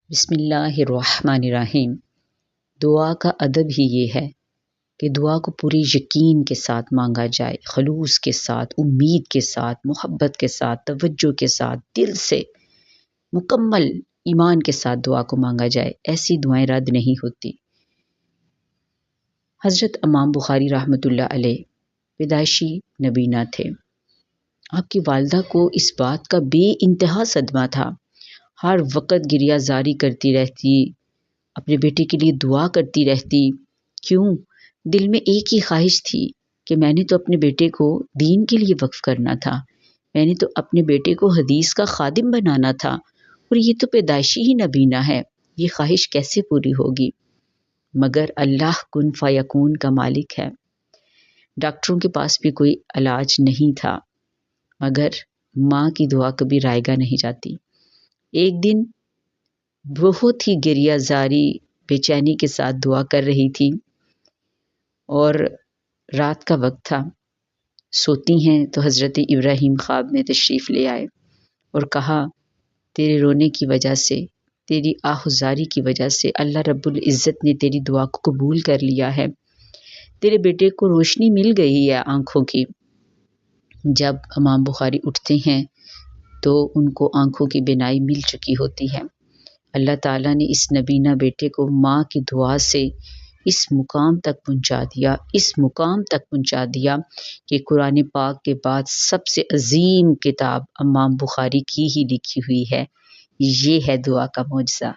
بسم اللہ الرحمن الرحیم۔ دعا کا ادب ہی یہ ہے کہ دعا کو پورے یقین کے ساتھ مانگا جائے، خلوص کے ساتھ، امید کے ساتھ، محبت کے ساتھ، توجہ کے ساتھ، دل سے مکمل ایمان کے ساتھ دعا کو مانگا جائے۔ ایسی دعائیں رد نہیں ہوتی۔ حضرت امام بخاری رحمۃ اللہ علیہ پیدائشی نبینا تھے۔ آپ کی والدہ کو اس بات کا بے انتہا صدمہ تھا، ہر وقت گریہ زاری کرتی رہتی، اپنے بیٹے کے لیے دعا کرتی رہتی۔ کیوں؟ دل میں ایک ہی خواہش تھی کہ میں نے تو اپنے بیٹے کو دین کے لیے وقف کرنا تھا، میں نے تو اپنے بیٹے کو حدیث کا خادم بنانا تھا، اور یہ تو پیدائشی ہی نبینا ہے، یہ خواہش کیسے پوری ہوگی؟ مگر اللہ کن فیکون کا مالک ہے۔ ڈاکٹروں کے پاس بھی کوئی علاج نہیں تھا، مگر ماں کی دعا کبھی رائے گاہ نہیں جاتی۔ ایک دن بہت ہی گریہ زاری بے چینی کے ساتھ دعا کر رہی تھی، اور رات کا وقت تھا۔ سوتی ہیں تو حضرت ابراہیم خواب میں تشریف لے آئے اور کہا، تیرے رونے کی وجہ سے، تیری آہوزاری کی وجہ سے اللہ رب العزت نے تیری دعا کو قبول کر لیا ہے، تیرے بیٹے کو روشنی مل گئی ہے آنکھوں کی۔ جب امام بخاری اٹھتے ہیں تو ان کو آنکھوں کی بینائی مل چکی ہوتی ہے۔ اللہ تعالیٰ نے اس نبینا بیٹے کو ماں کی دعا سے اس مقام تک پہنچا دیا کہ قرآن پاک کے بعد سب سے عظیم کتاب امام بخاری کی ہی لکھی ہوئی ہے۔ یہ ہے دعا کا معجزہ۔